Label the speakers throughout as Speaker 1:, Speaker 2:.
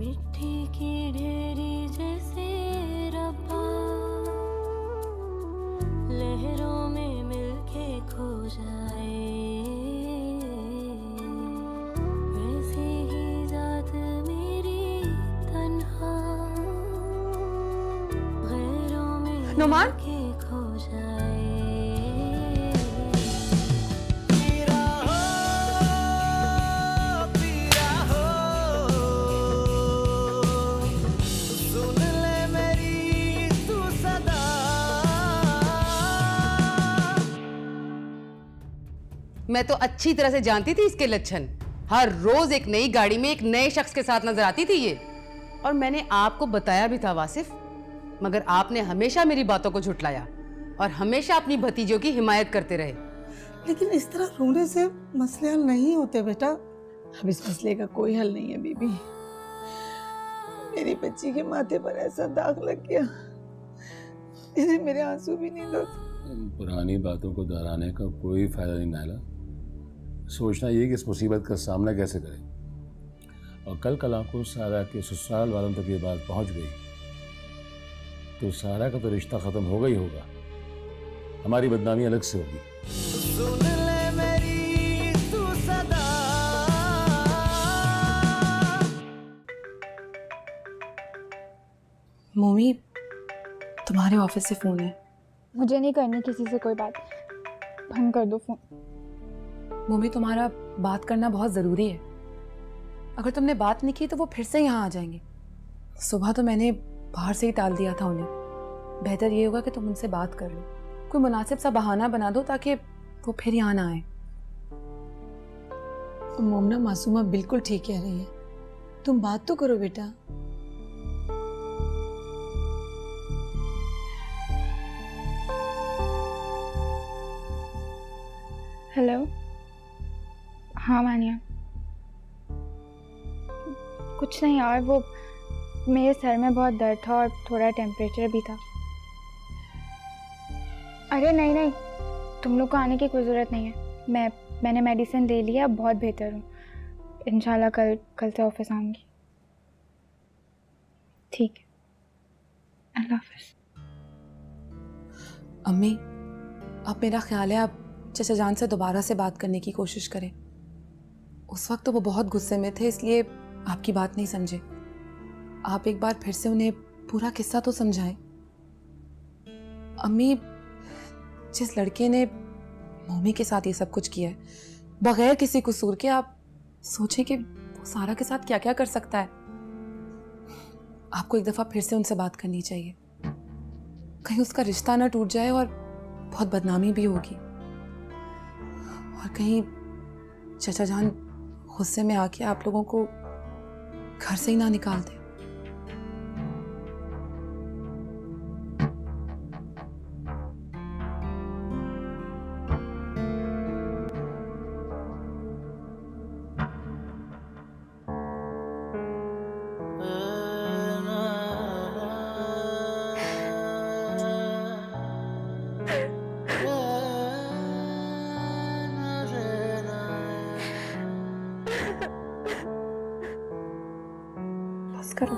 Speaker 1: मिट्टी की ढेरी जैसे रब्बा, लहरों में मिलके खो जाए, वैसी ही जात मेरी तन्हा, गैरों में
Speaker 2: नुमान?
Speaker 1: मिलके खो जाए।
Speaker 2: मैं तो अच्छी तरह से जानती थी इसके लक्षण। हर रोज एक नई गाड़ी में एक नए शख्स के साथ नजर आती थी ये। और मैंने आपको बताया भी था वासिफ, मगर आपने हमेशा मेरी बातों को झुटलाया और हमेशा अपनी भतीजों की हिमायत करते रहे।
Speaker 3: लेकिन इस तरह रोने से मसले हल नहीं होते बेटा। अब इस मसले का कोई हल नहीं है बीबी। मेरी बच्ची के माथे पर ऐसा दाग लग गया, इसे मेरे आंसू भी नहीं धोते।
Speaker 4: पुरानी बातों को दोहराने का कोई फायदा नहीं नाला। सोचना ये कि इस मुसीबत का सामना कैसे करें। और कल को सारा के ससुराल वालों तक ये बात पहुंच गई तो सारा का तो रिश्ता खत्म होगा ही होगा, हमारी बदनामी अलग से होगी। सुन ले मेरी तू सदा।
Speaker 5: मोमी, तुम्हारे ऑफिस से फोन है।
Speaker 6: मुझे नहीं करनी किसी से कोई बात, बंद कर दो फोन।
Speaker 5: मोमी, तुम्हारा बात करना बहुत ज़रूरी है। अगर तुमने बात नहीं की तो वो फिर से यहाँ आ जाएंगे। सुबह तो मैंने बाहर से ही टाल दिया था उन्हें। बेहतर ये होगा कि तुम उनसे बात कर लो, कोई मुनासिब सा बहाना बना दो ताकि वो फिर यहाँ ना आए।
Speaker 3: मोमना मासूमा बिल्कुल ठीक कह रही है, तुम बात तो करो बेटा।
Speaker 6: हेलो, हाँ मानिया। कुछ नहीं यार, वो मेरे सर में बहुत दर्द था और थोड़ा टेम्परेचर भी था। अरे नहीं नहीं, तुम लोग को आने की कोई ज़रूरत नहीं है। मैंने मेडिसिन ले लिया, अब बहुत बेहतर हूँ। इंशाल्लाह कल से ऑफिस आऊँगी। ठीक है, अल्लाह हाफ़िज़।
Speaker 5: अम्मी, अब मेरा ख्याल है आप चचा जान से दोबारा से बात करने की कोशिश करें। उस वक्त तो वो बहुत गुस्से में थे, इसलिए आपकी बात नहीं समझे। आप एक बार फिर से उन्हें पूरा किस्सा तो समझाएं। अम्मी, जिस लड़के ने मोमी के साथ ये सब कुछ किया है बगैर किसी कसूर के, आप सोचें कि वो सारा के साथ क्या क्या कर सकता है। आपको एक दफ़ा फिर से उनसे बात करनी चाहिए, कहीं उसका रिश्ता ना टूट जाए और बहुत बदनामी भी होगी। और कहीं चचा जान गुस्से में आके आप लोगों को घर से ही ना निकाल दे। बस करो।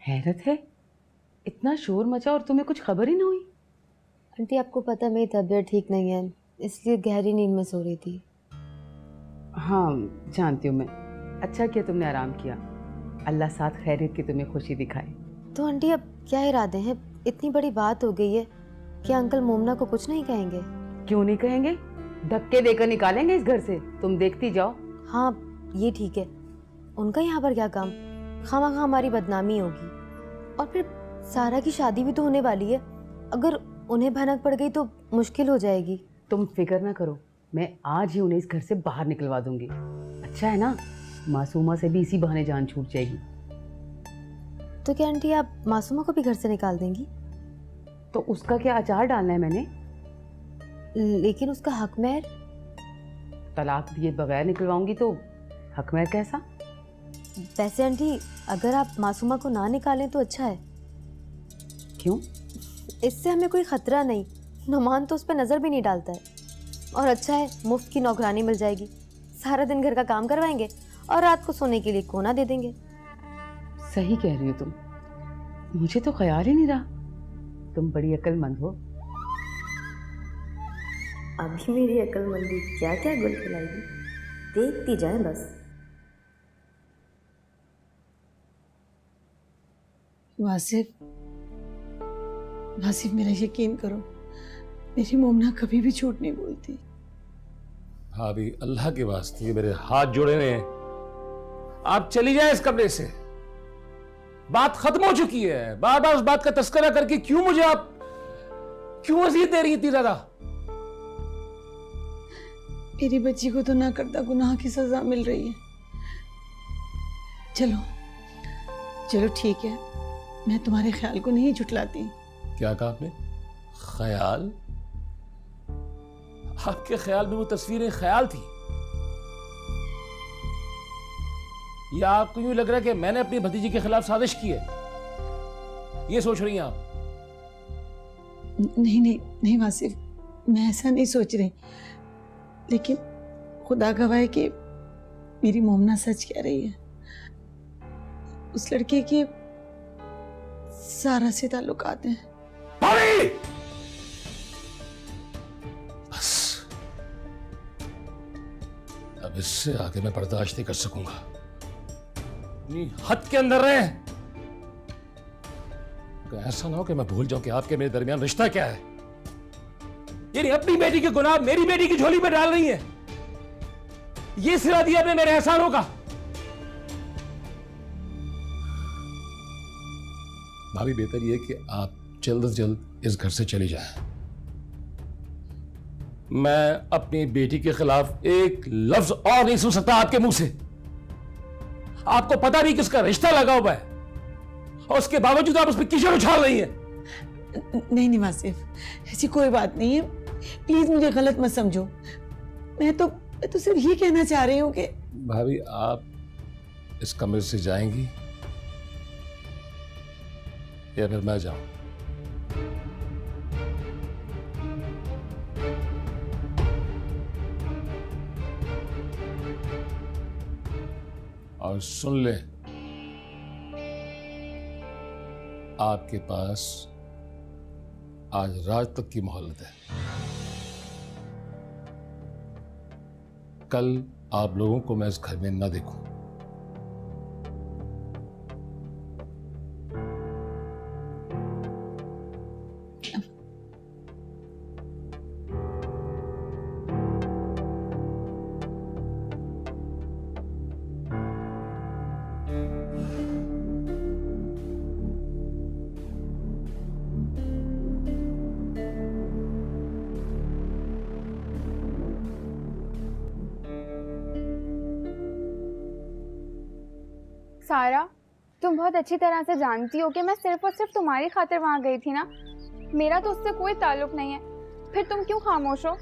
Speaker 2: हैरत है, इतना शोर मचा और तुम्हें कुछ खबर ही ना हुई।
Speaker 7: आंटी, आपको पता है मेरी तबीयत ठीक नहीं है, इसलिए गहरी नींद में सो रही थी।
Speaker 2: हाँ जानती हूँ मैं। अच्छा किया तुमने आराम किया। अल्लाह साथ खैरियत की तुम्हें खुशी दिखाए।
Speaker 7: तो आंटी अब क्या इरादे हैं? इतनी बड़ी बात हो गई है कि अंकल मोमना को कुछ नहीं कहेंगे?
Speaker 2: क्यों नहीं कहेंगे, धक्के देकर निकालेंगे इस घर से, तुम देखती जाओ।
Speaker 7: हाँ ये ठीक है, उनका यहाँ पर क्या काम? खामखा हमारी बदनामी होगी। और फिर सारा की शादी भी तो होने वाली है, अगर उन्हें भनक पड़ गई तो मुश्किल हो जाएगी।
Speaker 2: तुम फिक्र ना करो, मैं आज ही उन्हें इस घर से बाहर निकलवा दूंगी। अच्छा है ना, मासूमा से भी इसी बहाने जान छूट जाएगी।
Speaker 7: तो क्या आंटी आप मासूमा को भी घर से निकाल देंगी?
Speaker 2: तो उसका क्या अचार डालना है मैंने?
Speaker 7: लेकिन उसका हक महर?
Speaker 2: तलाक दिए बगैर निकलवाऊंगी तो हक महर कैसा?
Speaker 7: वैसे आंटी अगर आप मासूमा को ना निकालें तो अच्छा है।
Speaker 2: क्यों?
Speaker 7: इससे हमें कोई खतरा नहीं, नुमान तो उस पर नजर भी नहीं डालता है। और अच्छा है मुफ्त की नौकरानी मिल जाएगी, सारा दिन घर का काम करवाएंगे और रात को सोने के लिए कोना दे देंगे।
Speaker 2: सही कह रही हो तुम, मुझे तो ख्याल ही नहीं रहा। तुम बड़ी अक्लमंद हो।
Speaker 7: अभी मेरी अक्लमंदी क्या क्या गुल खिलाएगी, देखती जाए बस।
Speaker 3: वासिफ, वासिफ मेरा यकीन करो, मेरी मोमना कभी भी झूठ नहीं बोलती।
Speaker 4: भाभी अल्लाह के वास्ते मेरे हाथ जोड़े हुए हैं, आप चली जाए इस कमरे से। बात खत्म हो चुकी है। बार बार उस बात का तस्करा करके क्यों मुझे आप क्यों अज़ियत दे रही इतनी ज्यादा?
Speaker 3: मेरी बच्ची को तो ना करता गुनाह की सजा मिल रही है। चलो चलो ठीक है, मैं तुम्हारे ख्याल को नहीं झुठलाती।
Speaker 4: क्या कहा आपने? ख्याल? आपके ख्याल में वो तस्वीरें ख्याल थी, या आपको यूं लग रहा है कि मैंने अपनी भतीजी के खिलाफ साजिश की है? ये सोच रही हैं आप?
Speaker 3: नहीं नहीं नहीं वासिफ, मैं ऐसा नहीं सोच रही, लेकिन खुदा गवाह है कि मेरी मोमना सच कह रही है। उस लड़के के सारा से ताल्लुकात हैं।
Speaker 4: भाभी! बस अब इससे आगे मैं बर्दाश्त नहीं कर सकूंगा। अपनी हद के अंदर रहे। ऐसा ना हो कि मैं भूल जाऊं कि आपके मेरे दरमियान रिश्ता क्या है। यानी अपनी बेटी के गुनाह मेरी बेटी की झोली में डाल रही है। ये सिला दिया आपने मेरे एहसानों का। भाभी बेहतर यह कि आप जल्द से जल्द इस घर से चली जाएं। मैं अपनी बेटी के खिलाफ एक लफ्ज और नहीं सुन सकता आपके मुंह से। आपको पता नहीं किसका रिश्ता लगा हुआ है और उसके बावजूद आप उस पर कीचड़ उछाल रही हैं।
Speaker 3: नहीं नहीं वासिफ, ऐसी कोई बात नहीं है, प्लीज मुझे गलत मत समझो। मैं तो सिर्फ ये कहना चाह रही हूँ कि
Speaker 4: भाभी आप इस कमरे से जाएंगी या फिर मैं जाऊं? और सुन ले, आपके पास आज रात तक की मोहलत है। कल आप लोगों को मैं इस घर में न देखूं।
Speaker 6: सारा, तुम बहुत अच्छी तरह से जानती हो कि मैं सिर्फ और सिर्फ तुम्हारी खातिर वहां गई थी ना। मेरा तो उससे कोई ताल्लुक नहीं है, फिर तुम क्यों खामोश हो?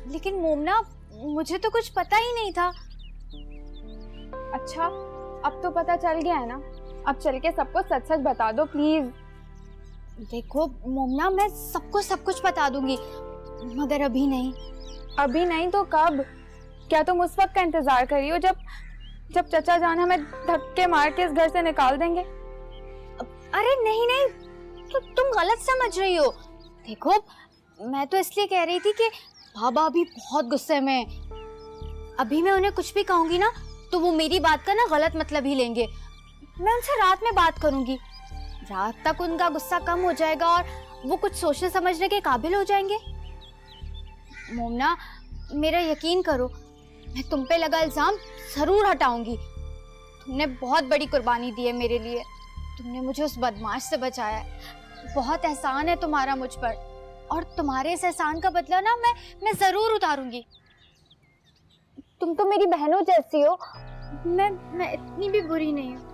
Speaker 7: लेकिन मोमना, मुझे तो कुछ पता ही नहीं था।
Speaker 6: अच्छा, अब तो पता चल गया है ना। अब चल के सबको सच सच बता दो प्लीज।
Speaker 7: देखो मोमना, मैं सबको सब कुछ बता दूंगी, मगर अभी नहीं।
Speaker 6: अभी नहीं तो कब? क्या तुम उस वक्त का इंतजार कर रही हो जब चचा जान हमें धक्के मार के इस घर से निकाल देंगे?
Speaker 7: अरे नहीं नहीं, तो तुम गलत समझ रही हो। देखो, मैं तो इसलिए कह रही थी कि बाबा अभी बहुत गुस्से में हैं। अभी मैं उन्हें कुछ भी कहूंगी ना तो वो मेरी बात का ना गलत मतलब ही लेंगे। मैं उनसे रात में बात करूंगी, रात तक उनका गुस्सा कम हो जाएगा और वो कुछ सोचने समझने के काबिल हो जाएंगे। मोमना, मेरा यकीन करो, मैं तुम पे लगा इल्जाम जरूर हटाऊंगी। तुमने बहुत बड़ी कुर्बानी दी है मेरे लिए। तुमने मुझे उस बदमाश से बचाया है। बहुत एहसान है तुम्हारा मुझ पर, और तुम्हारे इस एहसान का बदला ना मैं जरूर उतारूंगी।
Speaker 6: तुम तो मेरी बहनों जैसी हो।
Speaker 7: मैं इतनी भी बुरी नहीं हूँ।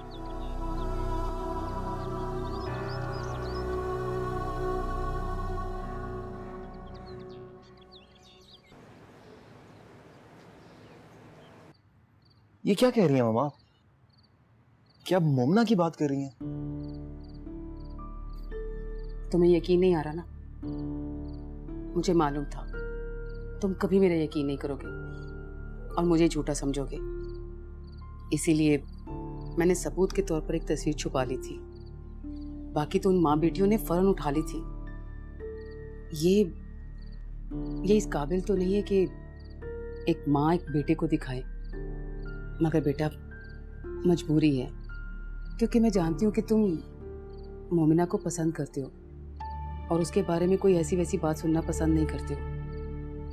Speaker 8: ये क्या कह रही हैं मामा? क्या मोमना की बात कर रही हैं?
Speaker 2: तुम्हें यकीन नहीं आ रहा ना? मुझे मालूम था तुम कभी मेरा यकीन नहीं करोगे और मुझे झूठा समझोगे। इसीलिए मैंने सबूत के तौर पर एक तस्वीर छुपा ली थी, बाकी तो उन माँ बेटियों ने फौरन उठा ली थी। ये इस काबिल तो नहीं है कि एक माँ एक बेटे को दिखाए, मगर बेटा मजबूरी है, क्योंकि मैं जानती हूँ कि तुम मोमिना को पसंद करते हो और उसके बारे में कोई ऐसी वैसी बात सुनना पसंद नहीं करते हो।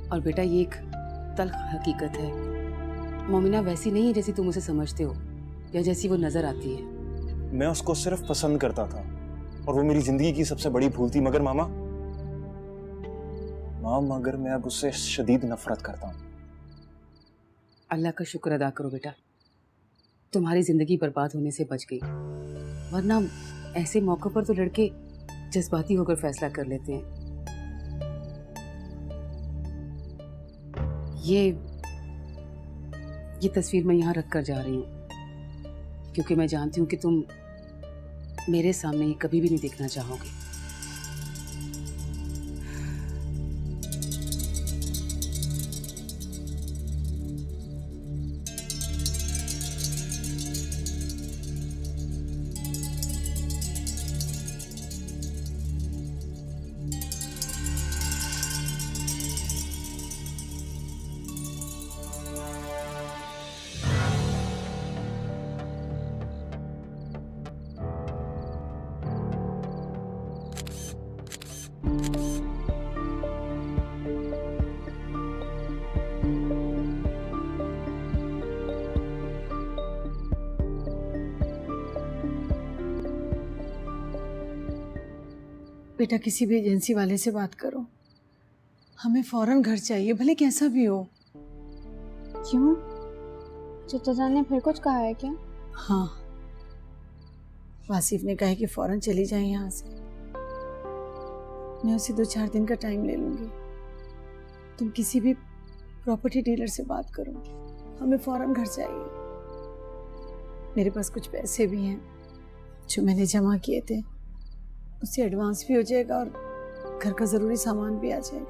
Speaker 2: और बेटा ये एक तल्ख हकीकत है, मोमिना वैसी नहीं है जैसी तुम उसे समझते हो या जैसी वो नजर आती है।
Speaker 8: मैं उसको सिर्फ पसंद करता था और वो मेरी जिंदगी की सबसे बड़ी भूल थी, मगर मगर मैं अब उससे शदीद नफरत करता हूँ।
Speaker 2: अल्लाह का शुक्र अदा करो बेटा, तुम्हारी जिंदगी बर्बाद होने से बच गई, वरना ऐसे मौकों पर तो लड़के जज्बाती होकर फैसला कर लेते हैं। ये तस्वीर मैं यहाँ रख कर जा रही हूँ, क्योंकि मैं जानती हूँ कि तुम मेरे सामने ये कभी भी नहीं देखना चाहोगे।
Speaker 3: बेटा किसी भी एजेंसी वाले से बात करो, हमें फौरन घर चाहिए, भले कैसा भी हो।
Speaker 6: क्यों? चचा जान ने फिर कुछ कहा है क्या?
Speaker 3: हाँ, वासिफ ने कहा है कि फौरन चली जाए यहाँ से। मैं उसे 2-4 दिन का टाइम ले लूंगी। तुम किसी भी प्रॉपर्टी डीलर से बात करो, हमें फौरन घर चाहिए। मेरे पास कुछ पैसे भी हैं जो मैंने जमा किए थे, उससे एडवांस भी हो जाएगा और घर का जरूरी सामान भी आ जाएगा।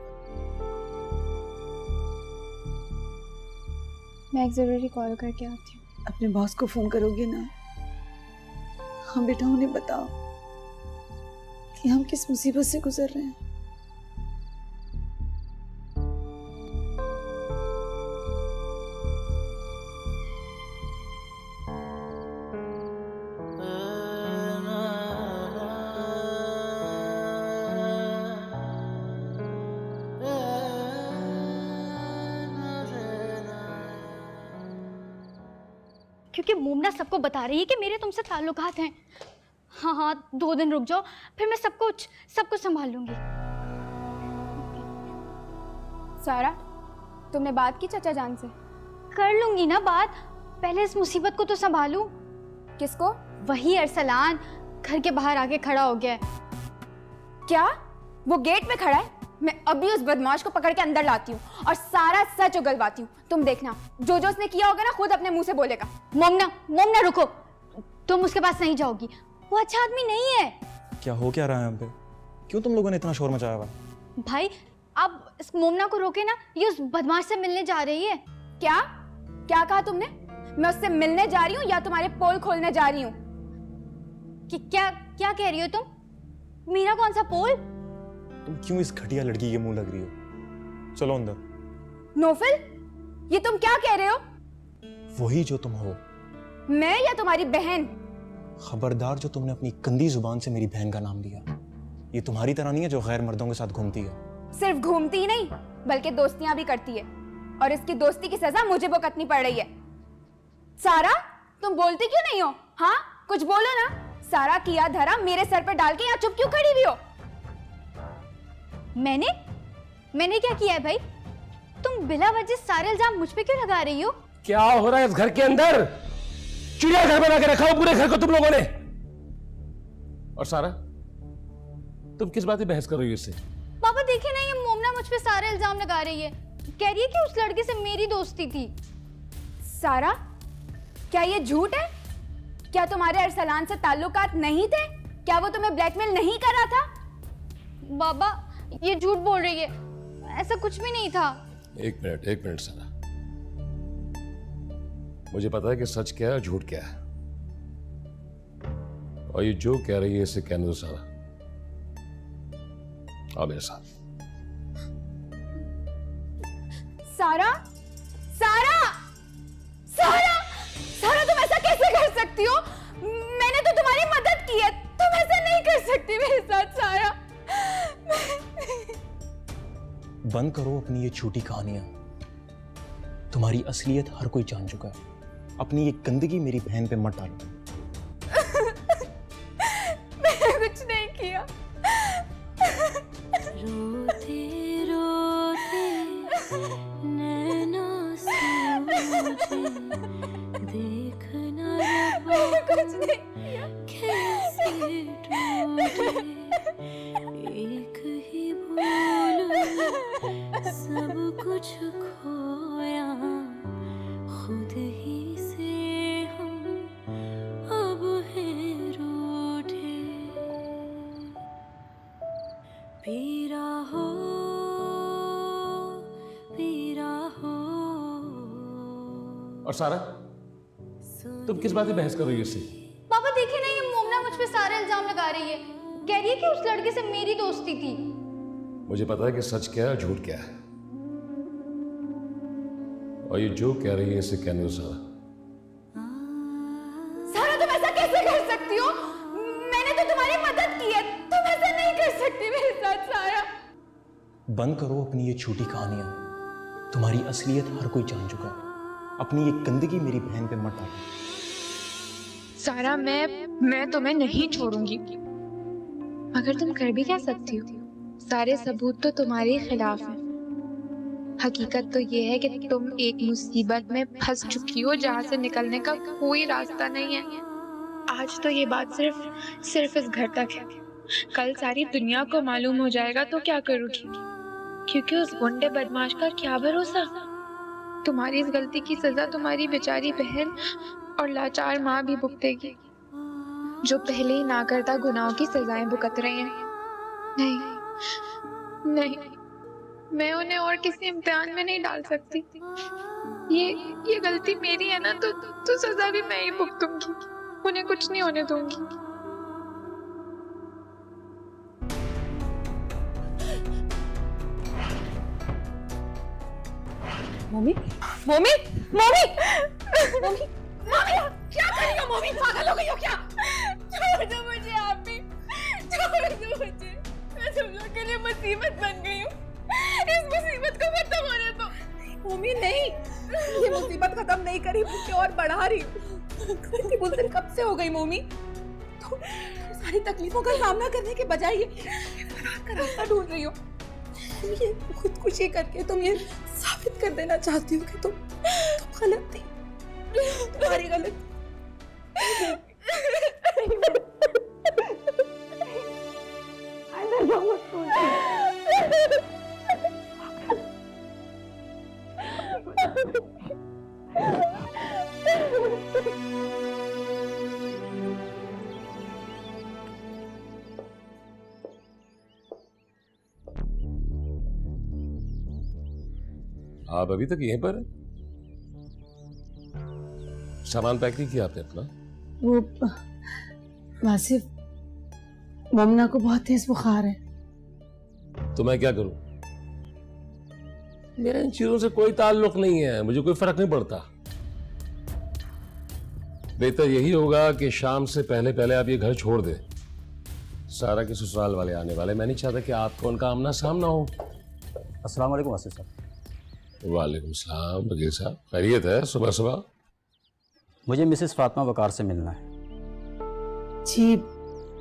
Speaker 6: मैं एक जरूरी कॉल करके आती हूँ।
Speaker 3: अपने बॉस को फोन करोगे ना? हाँ बेटा, उन्हें बताओ कि हम किस मुसीबत से गुजर रहे हैं।
Speaker 9: क्योंकि मोमना सबको बता रही है कि मेरे तुमसे ताल्लुकात हैं। हाँ हाँ, 2 दिन रुक जाओ, फिर मैं सब कुछ संभाल लूंगी।
Speaker 6: सारा, तुमने बात की चचा जान से?
Speaker 9: कर लूंगी ना बात, पहले इस मुसीबत को तो संभालूं।
Speaker 6: किसको?
Speaker 9: वही अरसलान घर के बाहर आके खड़ा हो गया है।
Speaker 6: क्या? वो गेट पे खड़ा है? मैं अभी उस बदमाश को पकड़ के अंदर लाती हूँ और सारा सच उगलवाती हूँ। तुम देखना, जो उसने किया होगा ना, खुद अपने मुंह से बोलेगा।
Speaker 9: मोमना रुको, तुम उसके पास नहीं जाओगी, वो अच्छा आदमी नहीं है।
Speaker 8: क्या हो क्या रहा है यहाँ पे? क्यों तुम लोगों ने इतना शोर मचाया हुआ?
Speaker 9: भाई आप इस मोमना को रोके ना, ये उस बदमाश से मिलने जा रही है।
Speaker 6: क्या क्या कहा तुमने? मैं उससे मिलने जा रही हूँ या तुम्हारे पोल खोलने जा रही हूँ?
Speaker 9: कि क्या कह रही हो तुम? मेरा कौन सा पोल?
Speaker 8: तुम क्यों इस घटिया लड़की के मुंह लग रही हो? चलो अंदर।
Speaker 6: नौफल, ये तुम क्या कह रहे हो?
Speaker 8: वही जो तुम हो।
Speaker 6: मैं या तुम्हारी बहन?
Speaker 8: खबरदार जो तुमने अपनी गंदी जुबान से मेरी बहन का नाम लिया। ये तुम्हारी तरह नहीं है जो गैर मर्दों के साथ घूमती है।
Speaker 6: सिर्फ घूमती ही नहीं, बल्कि दोस्तियां भी करती है, और इसकी दोस्ती की सजा मुझे भुगतनी पड़ रही है। सारा, तुम बोलती क्यों नहीं हो? हाँ, कुछ बोलो ना। सारा किया धरा मेरे सर पे डाल के यहाँ चुप क्यों खड़ी हुई हो?
Speaker 9: मैंने क्या किया है भाई? तुम बिला वजह सारे इल्जाम मुझ पे क्यों लगा रही हो?
Speaker 4: क्या हो रहा है इस घर के अंदर? चिड़ियाघर बना के रखा हो पूरे घर को तुम लोगों ने। और सारा, तुम किस बात पे बहस कर रही हो इससे?
Speaker 9: पापा देखिए ना, ये मोमना मुझ पे सारे इल्जाम लगा रही है, कह रही है कि उस लड़के से मेरी दोस्ती थी।
Speaker 6: सारा, क्या ये झूठ है? क्या तुम्हारे अरसलान से ताल्लुकात नहीं थे? क्या वो तुम्हें ब्लैकमेल नहीं कर रहा था?
Speaker 9: बाबा ये झूठ बोल रही है, ऐसा कुछ भी नहीं था।
Speaker 4: एक मिनट सारा। मुझे पता है कि सच क्या है और झूठ क्या है, और ये जो कह रही है इसे कहने दो सारा। आओ मेरे साथ।
Speaker 6: सारा सारा सारा सारा, तुम ऐसा कैसे कर सकती हो? मैंने तो तुम्हारी मदद की है, तुम ऐसा नहीं कर सकती मेरे साथ सारा।
Speaker 8: बंद करो अपनी ये झूठी कहानियां। तुम्हारी असलियत हर कोई जान चुका है। अपनी ये गंदगी मेरी बहन पे मत डालो।
Speaker 6: मैंने कुछ नहीं किया।
Speaker 1: रोते रोते नैना से मुझे देखना
Speaker 6: मैंने कुछ नहीं किया।
Speaker 1: कैसे टूटे एक ही भूल में सब कुछ खोया, खुद ही से हम अब हैं रूठे। पीरा हो
Speaker 4: और सारा, तुम किस बात पे बहस कर रही हो इससे?
Speaker 9: पापा देखिए ना, ये मोमना मुझ पे सारे इल्जाम लगा रही है। कह रही है कि उस लड़के से मेरी दोस्ती थी।
Speaker 4: मुझे पता है कि सच क्या है और झूठ क्या है, और ये जो कह रही है इसे कहने दो सारा।
Speaker 6: सारा, तुम ऐसा कैसे कर सकती हो? मैंने तो तुम्हारी मदद की है, तुम ऐसा नहीं कर सकती मेरे साथ सारा।
Speaker 8: बंद करो अपनी ये झूठी कहानियां। तुम्हारी असलियत हर कोई जान चुका है। अपनी ये गंदगी मेरी बहन पे मत डालो।
Speaker 5: सारा, मैं तुम्हें नहीं छोड़ूंगी, मगर तुम कर भी क्या सकती हो? सारे सबूत तो तुम्हारे खिलाफ हैं। हकीकत तो ये है कि तुम एक मुसीबत में फंस चुकी हो जहाँ से निकलने का कोई रास्ता नहीं है। आज तो ये बात सिर्फ इस घर तक है। कल सारी दुनिया को मालूम हो जाएगा तो क्या करोगी? क्योंकि उस गुंडे बदमाश का क्या भरोसा। तुम्हारी इस गलती की सजा तुम्हारी बेचारी बहन और लाचार माँ भी भुगतेगी, जो पहले ही ना करता गुनाहों की सजाएं भुगत रही हैं। नहीं, मैं उन्हें और किसी इम्तिहान में नहीं डाल सकती। ये गलती मेरी है ना, तो सजा भी मैं ही भुगतूंगी। उन्हें कुछ नहीं होने दूंगी।
Speaker 3: Mummy
Speaker 6: mummy mummy mummy mummy, क्या कर रही हो मम्मी? पागल हो गई हो क्या? छोड़ दो मुझे, आप भी छोड़ दो मुझे। मैं तुम लोग के लिए मुसीबत बन गई हूँ। इस मुसीबत को खत्म होने दो।
Speaker 3: मम्मी नहीं, ये मुसीबत खत्म नहीं करी बल्कि और बढ़ा रही हूँ। इतनी बुलंद कब से हो गई मम्मी? तो सारी तकलीफों का सामना करने के बजाय ये फरार का रास्ता ढूंढ रही हो। ये खुदकुशी करके तुम ये साबित कर देना चाहती हो कि तुम गलत थी। तुम्हारी गलती।
Speaker 4: आप अभी तक यहीं पर हैं? सामान पैक नहीं किया आपने अपना?
Speaker 3: वो वासिफ, ममना को बहुत तेज बुखार है।
Speaker 4: तो मैं क्या करूं? मेरा इन चीजों से कोई ताल्लुक नहीं है, मुझे कोई फर्क नहीं पड़ता। बेहतर यही होगा कि शाम से पहले पहले आप ये घर छोड़ दें। सारा के ससुराल वाले आने वाले, मैं नहीं चाहता कि आपको उनका आमना सामना हो।
Speaker 10: अस्सलाम वालेकुम वासिफ साहब।
Speaker 4: वालेकुम सलाम वकील साहब, खैरियत है? सुबह सुबह
Speaker 10: मुझे मिसेस फातिमा वकार से मिलना है।
Speaker 3: जी,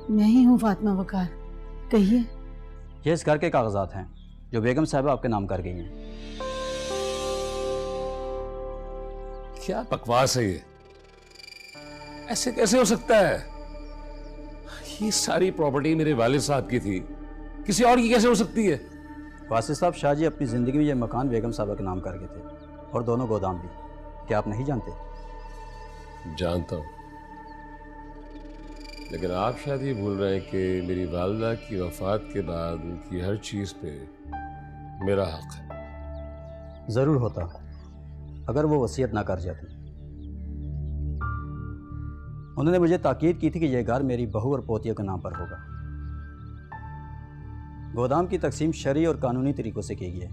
Speaker 3: मैं ही हूँ फातिमा वकार, कहिए।
Speaker 10: ये इस घर के कागजात हैं जो बेगम साहिबा आपके नाम कर गई हैं।
Speaker 4: क्या बकवास है ये? ऐसे कैसे हो सकता है? ये सारी प्रॉपर्टी मेरे वालिद साहब की थी, किसी और की कैसे हो सकती है?
Speaker 10: वासिफ साहब, शाह जी अपनी ज़िंदगी में ये मकान बेगम साहिबा के नाम कर गए थे, और दोनों गोदाम भी। क्या आप नहीं जानते?
Speaker 4: जानता हूं, लेकिन आप शायद ये भूल रहे हैं कि मेरी वालिदा की वफात के बाद उनकी हर चीज पे मेरा हक है।
Speaker 10: ज़रूर होता अगर वो वसीयत ना कर जाती। उन्होंने मुझे ताकीद की थी कि यह घर मेरी बहू और पोतियों के नाम पर होगा। गोदाम की तकसीम शरई और कानूनी तरीक़ों से की गई है।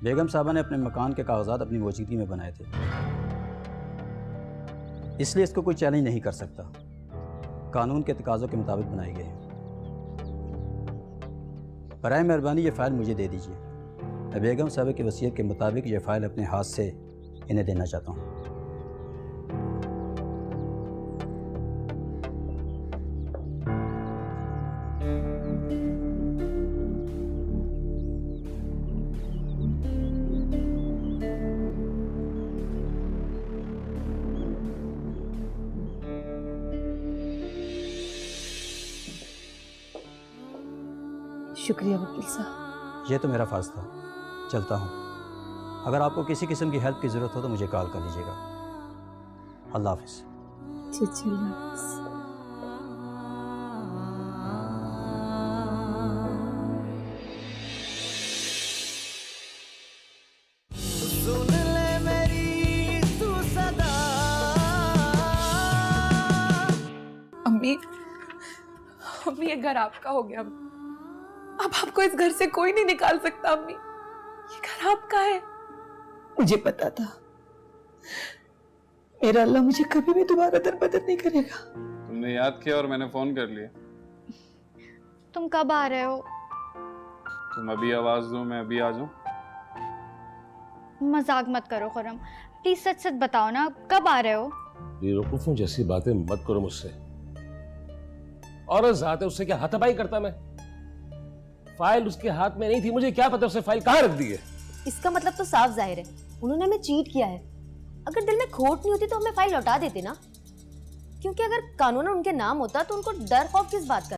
Speaker 10: बेगम साहबा ने अपने मकान के कागजात अपनी मौजूदगी में बनाए थे, इसलिए इसको कोई चैलेंज नहीं कर सकता। कानून के तकाज़ों के मुताबिक बनाए गए हैं। बराए मेहरबानी ये फ़ाइल मुझे दे दीजिए। मैं बेगम साहबा की वसीयत के मुताबिक ये फ़ाइल अपने हाथ से इन्हें देना चाहता हूँ।
Speaker 3: शुक्रिया वकील साहब।
Speaker 10: ये तो मेरा फ़र्ज़ था। चलता हूँ। अगर आपको किसी किस्म की हेल्प की ज़रूरत हो तो मुझे कॉल कर लीजिएगा। अल्लाह हाफ़िज़।
Speaker 3: जी अल्लाह हाफ़िज़।
Speaker 5: अम्मी, अम्मी ये घर आपका हो गया। अब आपको इस घर से कोई नहीं निकाल सकता अम्मी। ये घर आपका है।
Speaker 3: मुझे पता था मेरा अल्लाह मुझे कभी भी दोबारा दरबदर नहीं करेगा।
Speaker 11: तुमने याद किया और मैंने फोन कर लिया।
Speaker 9: तुम कब आ रहे हो?
Speaker 11: तुम अभी आवाज दो, मैं अभी आ जाऊं।
Speaker 9: मजाक मत करो खुरम, प्लीज सच सच बताओ ना, कब आ रहे हो?
Speaker 4: बेवकूफों जैसी बातें मत करो मुझसे। औरत जात है, उससे क्या हाथापाई करता मैं? फाइल उसके हाथ में नहीं थी, मुझे क्या पता उसने फाइल कहाँ रख दी है।
Speaker 7: इसका मतलब तो साफ जाहिर है उन्होंने हमें चीट किया है। अगर दिल में खोट नहीं होती तो हमें फाइल लौटा देते ना, क्योंकि अगर कानून उनके नाम होता तो उनको डर खौफ किस बात का।